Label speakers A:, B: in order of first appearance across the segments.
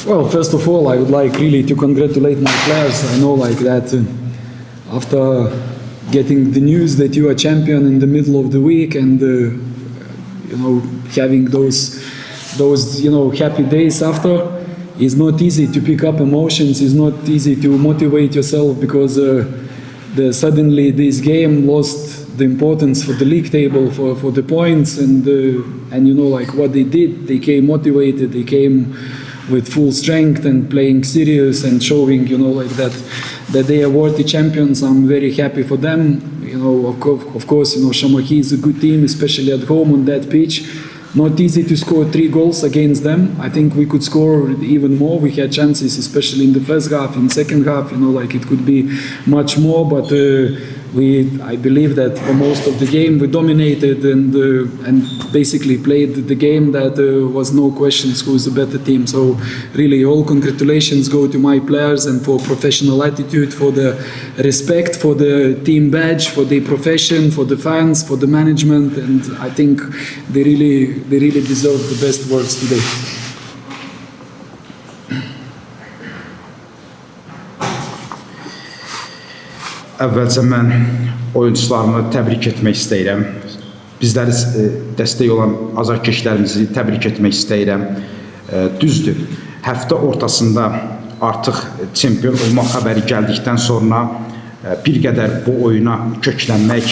A: Well, first of all, I would like really to congratulate my players. I know like that after getting the news that you are champion in the middle of the week and having those happy days after, it's not easy to pick up emotions. It's not easy to motivate yourself because suddenly this game lost the importance for the league table, for the points, and like what they did, they came motivated, they came with full strength and playing serious and showing like that they are worthy champions. I'm very happy for them. Of course, Shamoki is a good team, especially at home on that pitch. Not easy to score 3 goals against them. I think we could score even more. We had chances, especially in the first half. In second half, it could be much more. But I believe that for most of the game we dominated and basically played the game that was no questions who is the better team. So really, all congratulations go to my players and for professional attitude, for the respect, for the team badge, for the profession, for the fans, for the management, and I think they really deserve the best words today.
B: Əvvəlcə mən oyuncularımı təbrik etmək istəyirəm. Bizləri dəstək olan azarkeşlərimizi təbrik etmək istəyirəm. Düzdür, həftə ortasında artıq çempion olmaq xəbəri gəldikdən sonra bir qədər bu oyuna köklənmək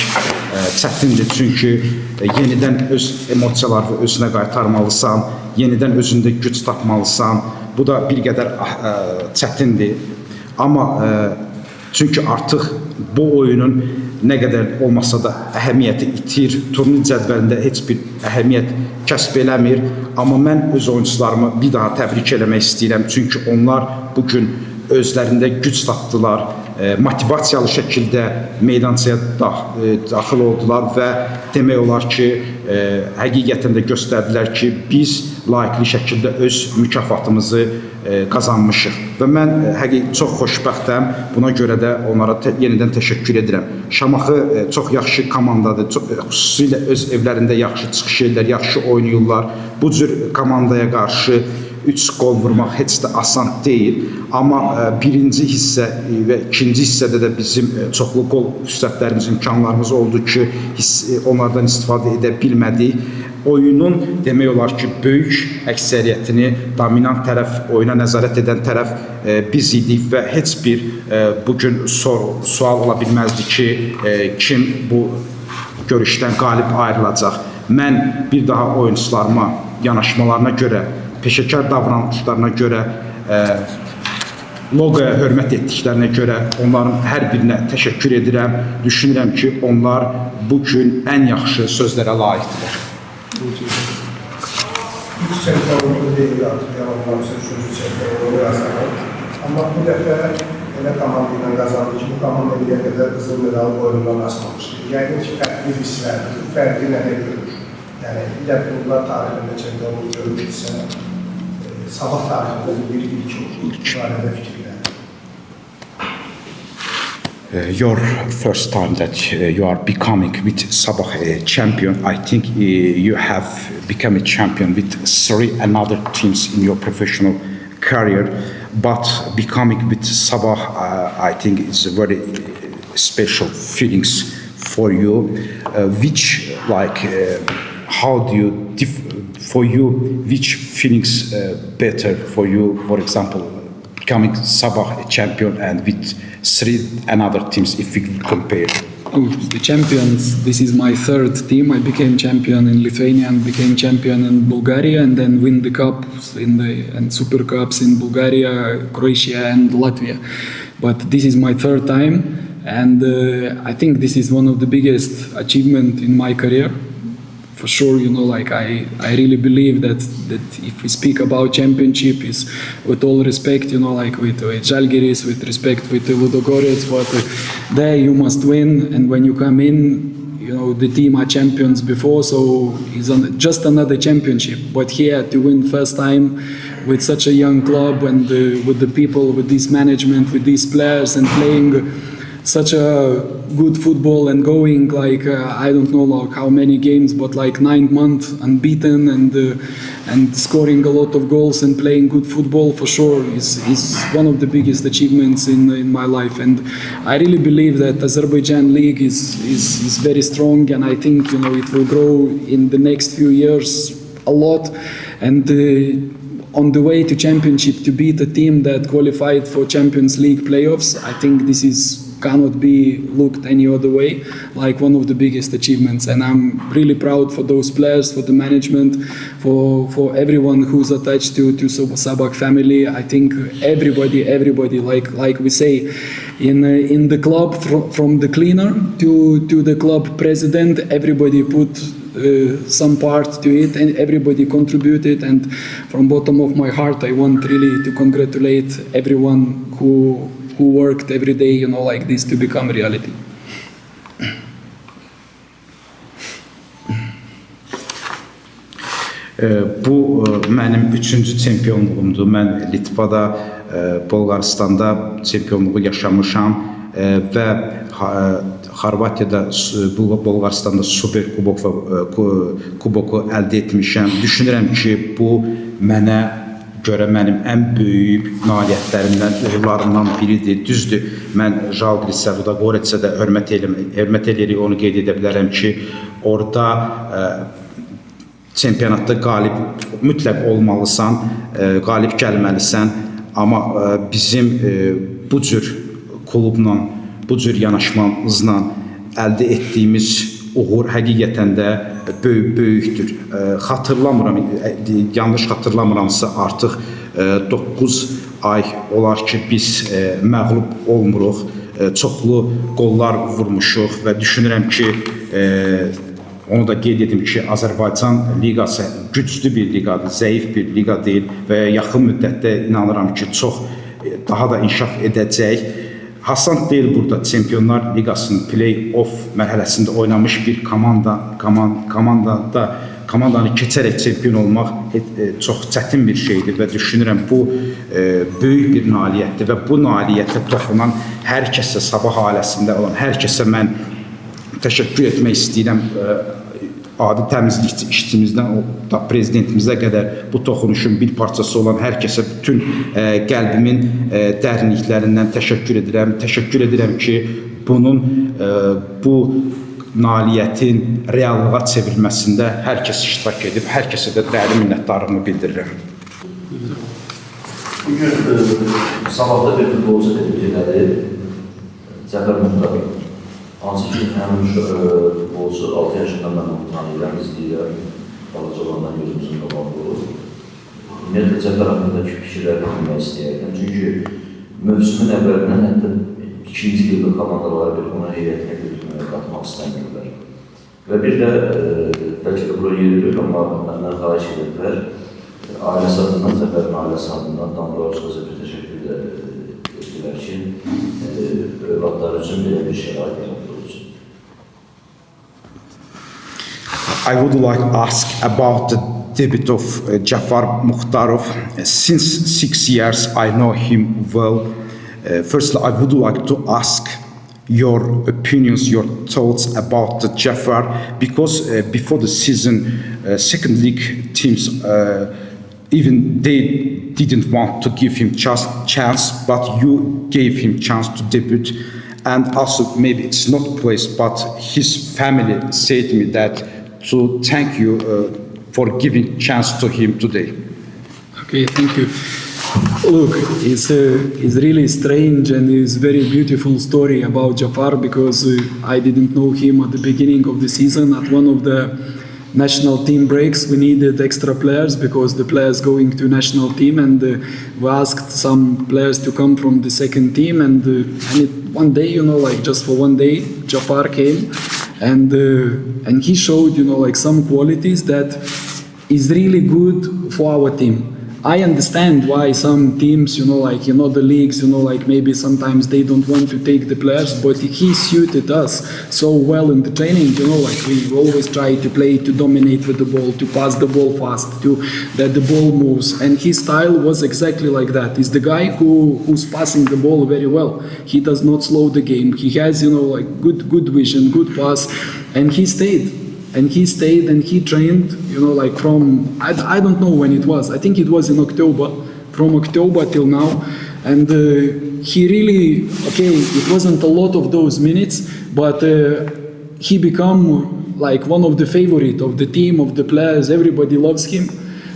B: çətindir. Çünki yenidən öz emosiyalarını özünə qaytarmalısan, yenidən özündə güc tapmalısan. Bu da bir qədər çətindir. Amma çünki artıq bu oyunun nə qədər olmasa da əhəmiyyəti itir, turnir cədvəlində heç bir əhəmiyyət kəsb eləmir. Amma mən öz oyuncularımı bir daha təbrik eləmək istəyirəm. Çünki onlar bugün özlərində güc tapdılar, motivasiyalı şəkildə meydançaya daxil oldular və demək olar ki, həqiqətən də göstərdilər ki, biz layiqli şəkildə öz mükafatımızı qazanmışıq. Və mən çox xoşbəxtəm, buna görə də onlara yenidən təşəkkür edirəm. Şamaxı çox yaxşı komandadır, xüsusilə öz evlərində yaxşı çıxış edirlər, yaxşı oynayırlar. Bu cür komandaya qarşı 3 gol vurmaq heç də asan deyil. Amma birinci hissə və ikinci hissədə də bizim çoxlu gol fürsətlərimiz, imkanlarımız oldu ki, onlardan istifadə edə bilmədik. Oyunun demək olar ki, böyük əksəriyyətini dominant tərəf, oyuna nəzarət edən tərəf biz idik və heç bir bugün sual ola bilməzdi ki, kim bu görüşdən qalib ayrılacaq. Mən bir daha oyuncularıma yanaşmalarına görə, peşəkar davranışlarına görə, loqoya hörmət etdiklərinə görə onların hər birinə təşəkkür edirəm. Düşünürəm ki, onlar bugün ən yaxşı sözlərə layiqdirlər.
C: Üç çempionluğu deyil artıq, yanılmamsa 3-cü çempionluğu yazarım. Amma bu dəfə elə komanda ilə qazandı ki, bu komanda indiyə qədər qızıl medal oyunundan asmamışdır. Yəqin ki, fərqli hisslərdir, fərqli nədə görür. Yəni, Ləbnunlar tarixində çempionluğu görmüşsə, Sabah tarixində bir ilk olur, barədə fikirlər.
B: Your first time that you are becoming with Sabah a champion, I think you have become a champion with 3 another teams in your professional career, but becoming with Sabah, I think is a very special feelings for you. How do you for you, which feelings better for you? For example, becoming Sabah a champion and with 3 another teams, if we compare.
A: The champions, this is my 3rd team. I became champion in Lithuania and became champion in Bulgaria, and then win the cups and Super Cups in Bulgaria, Croatia and Latvia. But this is my 3rd time, and I think this is one of the biggest achievements in my career. For sure, I really believe that if we speak about championship, is with all respect, with Žalgiris, with respect with Ludogorets, but there you must win, and when you come in, the team are champions before, so it's just another championship. But here to win first time with such a young club and with the people, with this management, with these players, and playing such a good football and going like I don't know like how many games, but like 9 months unbeaten and scoring a lot of goals and playing good football for sure is one of the biggest achievements in my life. And I really believe that Azerbaijan league is very strong, and I think it will grow in the next few years a lot. And on the way to championship, to beat a team that qualified for Champions League playoffs, I think this cannot be looked any other way, like one of the biggest achievements. And I'm really proud for those players, for the management, for everyone who's attached to Sabak family. I think everybody, like we say, in the club, from the cleaner to the club president, everybody put some part to it, and everybody contributed. And from bottom of my heart, I want really to congratulate everyone who worked every day, like this to become reality.
B: Bu mənim 3-cü çempionluğumdur. Mən Litvada, Bolqarıstanda çempionluğu yaşamışam və Xorvatiyada, Bolqarıstanda Super Kubok və Kuboku əldə etmişəm. Düşünürəm ki, bu mənə görə mənim ən böyük nailiyyətlərimdən, uğurlarımdan biridir. Düzdür, mən Žalgirisdə, Ludogoretsdə də hörmət edirik, onu qeyd edə bilərəm ki, orada çempionatda mütləq olmalısan, qalib gəlməlisən. Amma bizim bu cür klubla, bu cür yanaşmamızla əldə etdiyimiz uğur həqiqətən də böyükdür. Xatırlamıram, yanlış xatırlamıramsa artıq 9 ay olar ki, biz məğlub olmuruq, çoxlu qollar vurmuşuq və düşünürəm ki, onu da qeyd edim ki, Azərbaycan liqası güclü bir liqadır, zəif bir liqa deyil və yaxın müddətdə inanıram ki, çox daha da inkişaf edəcək. Hasan deyil burada Çempionlar Liqasının play-off mərhələsində oynamış bir komandanı keçərək çempion olmaq çox çətin bir şeydir və düşünürəm bu böyük bir nailiyyətdir və bu nailiyyətə toxunan hər kəsə, Sabah ailəsində olan hər kəsə mən təşəkkür etmək istəyirəm. Adi təmizlikçi işçimizdən prezidentimizə qədər bu toxunuşun bir parçası olan hər kəsə bütün qəlbimin dərinliklərindən təşəkkür edirəm. Təşəkkür edirəm ki, bu nailiyyətin reallığa çevrilməsində hər kəs iştirak edib, hər kəsə də dərin minnətdarlığımı bildirirəm.
D: Bugün Sabahda bir futbolcu tebrik edədi, Cəfər Muxtarov. Hansı ki, həmin futbolcu 6 yaşından mən onu tanıyıram, izləyirəm, balaca olandan gözümüzün qabağında olur. Ümumiyyətlə, Cəfər haqqındakı fikirlərini bilmək istəyərdim. Çünki mövsümün əvvəlindən hətta 2-ci yılda komandaları bir ona heyətinə götürməyə qatmaq istəmirlər. Və bir də, bəlkə də bura yeridir, amma məndən xahiş edildilər. Ailəsi adından, Cəfərin ailəsi adından Dambraovskaya bir təşəkkür etdilər ki, övladlar üçün belə bir şərait yaratdığı üçün.
B: I would like to ask about the debut of Jafar Mukhtarov. Since 6 years, I know him well. Firstly, I would like to ask your opinions, your thoughts about the Jafar, because before the season, second league teams, even they didn't want to give him chance, but you gave him chance to debut. And also, maybe it's not placed, but his family said to me that to thank you for giving chance to him today.
A: Okay, thank you. Look, it's really strange and it's very beautiful story about Jafar, because I didn't know him at the beginning of the season. At one of the national team breaks, we needed extra players because the players going to national team, and we asked some players to come from the second team, and one day, like just for one day, Jafar came, and he showed, like some qualities that is really good for our team. I understand why some teams, like in other leagues, like maybe sometimes they don't want to take the players, but he suited us so well in the training, like we always try to play, to dominate with the ball, to pass the ball fast, that the ball moves, and his style was exactly like that. He's the guy who's passing the ball very well. He does not slow the game. He has, like good vision, good pass, and he stayed. And he stayed and he trained, like from, I don't know when it was. I think it was in October, from October till now. And he really, it wasn't a lot of those minutes, but he become like one of the favorite of the team, of the players. Everybody loves him.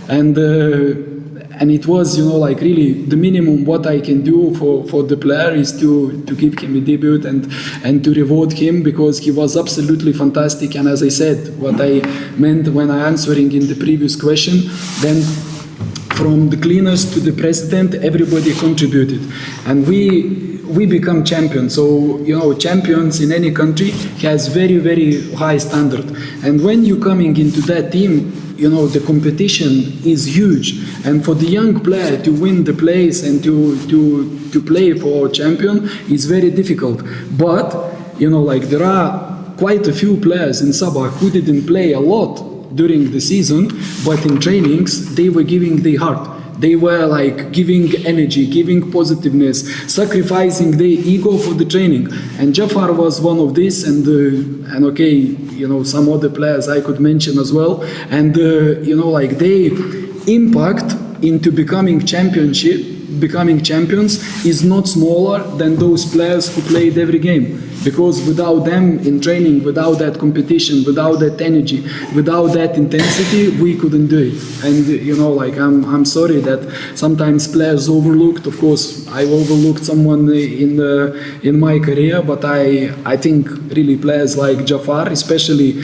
A: And it was, like really the minimum what I can do for the player is to give him a debut and to reward him, because he was absolutely fantastic. And as I said, what I meant when I answering in the previous question, then from the cleaners to the president, everybody contributed. And we become champions. So, champions in any country has very, very high standard. And when you're coming into that team, the competition is huge. And for the young player to win the place and to play for champion is very difficult. But, there are quite a few players in Sabah who didn't play a lot during the season, but in trainings, they were giving their heart. They were like giving energy, giving positiveness, sacrificing their ego for the training. And Jafar was one of these, and some other players I could mention as well. And they impact into becoming champions is not smaller than those players who played every game. Because without them in training, without that competition, without that energy, without that intensity, we couldn't do it. And I'm sorry that sometimes players overlooked. Of course, I overlooked someone in my career, but I think really players like Jafar, especially.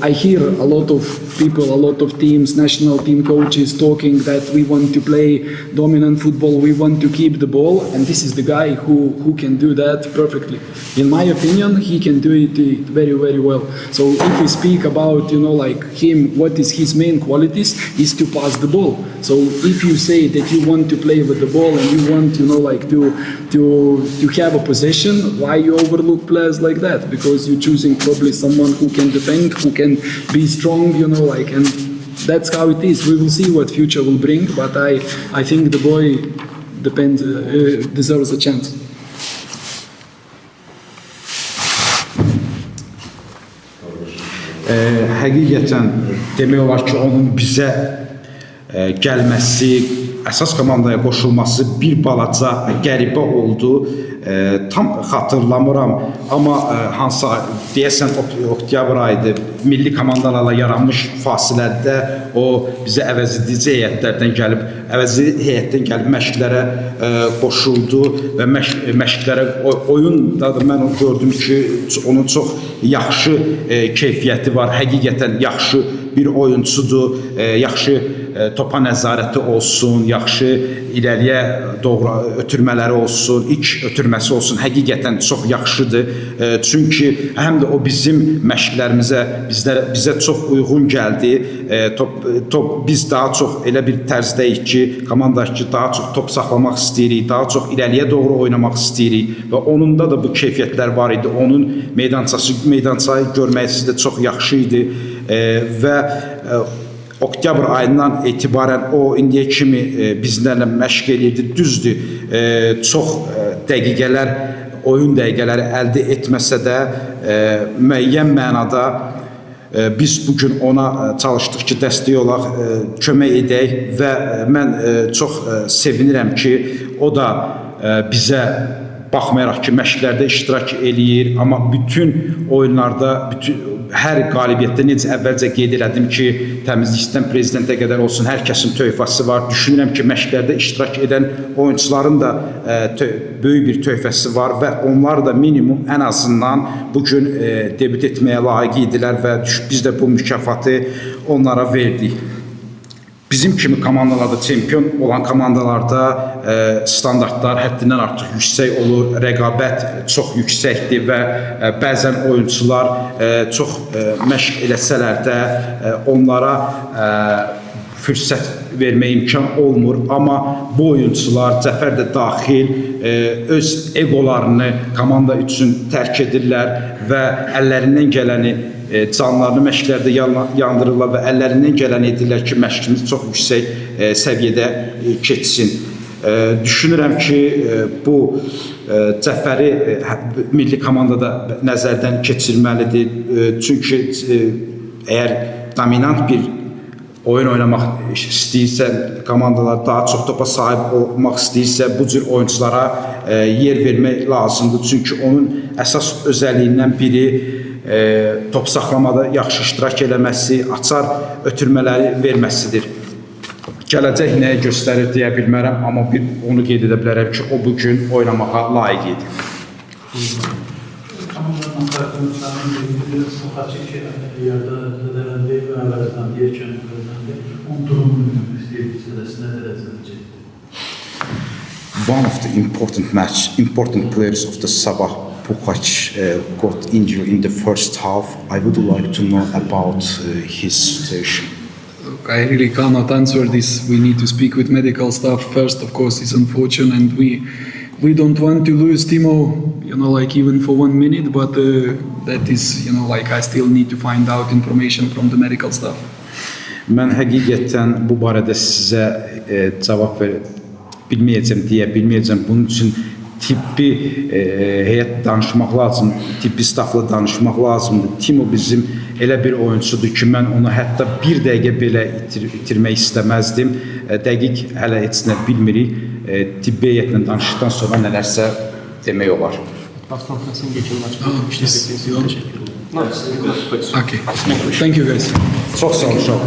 A: I hear a lot of people, a lot of teams, national team coaches talking that we want to play dominant football, we want to keep the ball, and this is the guy who can do that perfectly. In my opinion, he can do it very, very well. So if we speak about, him, what is his main qualities, is to pass the ball. So if you say that you want to play with the ball and you want, to have a possession, why you overlook players like that? Because you're choosing probably someone who can defend, who can be strong, and that's how it is. We will see what future will bring, but I think the boy deserves a chance.
B: Həqiqətən demək olar ki, onun bizə gəlməsi, əsas komandaya qoşulması bir balaca qəribə oldu. Tam xatırlamıram, amma hansı deyəsən oktyabr ayıdır, milli komandalarla yaranmış fasilədə o bizə əvəzedici heyətdən gəlib məşqlərə qoşuldu və məşqlərə oyunda da mən gördüm ki, onun çox yaxşı keyfiyyəti var, həqiqətən yaxşı bir oyuncudur, yaxşı topa nəzarəti olsun, yaxşı irəliyə doğru ötürmələri olsun, ilk ötürməsi olsun, həqiqətən çox yaxşıdır. Çünki həm də o bizim məşqlərimizə, bizə çox uyğun gəldi. Biz daha çox elə bir tərzdəyik ki, komandakı ki, daha çox top saxlamaq istəyirik, daha çox irəliyə doğru oynamaq istəyirik və onunda da bu keyfiyyətlər var idi. Onun meydançayı görməsi də çox yaxşı idi və oktyabr ayından etibarən o indiyə kimi bizlərlə məşq edirdi. Düzdür, çox dəqiqələr, oyun dəqiqələri əldə etməsə də müəyyən mənada biz bugün ona çalışdıq ki, dəstək olaq, kömək edək və mən çox sevinirəm ki, o da bizə baxmayaraq ki, məşqlərdə iştirak eləyir, amma bütün oyunlarda, hər qalibiyyətdə necə əvvəlcə qeyd elədim ki, təmizlikdən prezidentə qədər olsun, hər kəsin töhfəsi var. Düşünürəm ki, məşqlərdə iştirak edən oyuncuların da böyük bir töhfəsi var və onlar da minimum ən azından bugün debüt etməyə layiq idilər və biz də bu mükafatı onlara verdik. Bizim kimi komandalarda, çempion olan komandalarda standartlar həddindən artıq yüksək olur, rəqabət çox yüksəkdir və bəzən oyuncular çox məşq eləsələr də onlara fürsət verməyə imkan olmur, amma bu oyunçular, Cəfər də daxil, öz egolarını komanda üçün tərk edirlər və əllərindən gələni canlarını məşqlərdə yandırırlar və əllərindən gələni edirlər ki, məşqimiz çox yüksək səviyyədə keçsin. Düşünürəm ki, bu Cəfəri milli komandada nəzərdən keçirməlidir. Çünki əgər dominant bir oyun oynamaq istəyirsə, komandalar daha çox topa sahib olmaq istəyirsə, bu cür oyunculara yer vermək lazımdır. Çünki onun əsas özəlliyindən biri top saxlamada yaxşı iştirak eləməsi, açar ötürmələri verməsidir. Gələcək nəyə göstərir deyə bilmərəm, amma onu qeyd edə bilərəm ki, o bugün oynamağa layiq idi.
E: Komandanın farkındalıqlarının biraz açıq yerdə zədələndi və əvvəldən deyərkən zədələndi. Onun durumunu istəyirsə nə dərəcədə çəkdi?
B: One of the important players of the Sabah, Pukac, got injured in the first half. I would like to know about his situation.
A: Look, I really cannot answer this. We need to speak with medical staff first. Of course, it's unfortunate, and we don't want to lose Timo, like even for 1 minute. But that is, like I still need to find out information from the medical staff.
B: Mən həqiqətən bu barədə sizə cavab bilməyəcəm, deyə bilməyəcəm. Bunun üçün tibbi heyət danışmaq lazımdır, tibbi staffla danışmaq lazımdır. Timo bizim elə bir oyuncudur ki, mən onu hətta bir dəqiqə belə itirmək istəməzdim. Dəqiq hələ heç nə bilmirik. Tibbi heyətlə danışdıqdan sonra nələrsə demək olar.
A: Okay. Thank you, guys.
B: Çox sağ olun.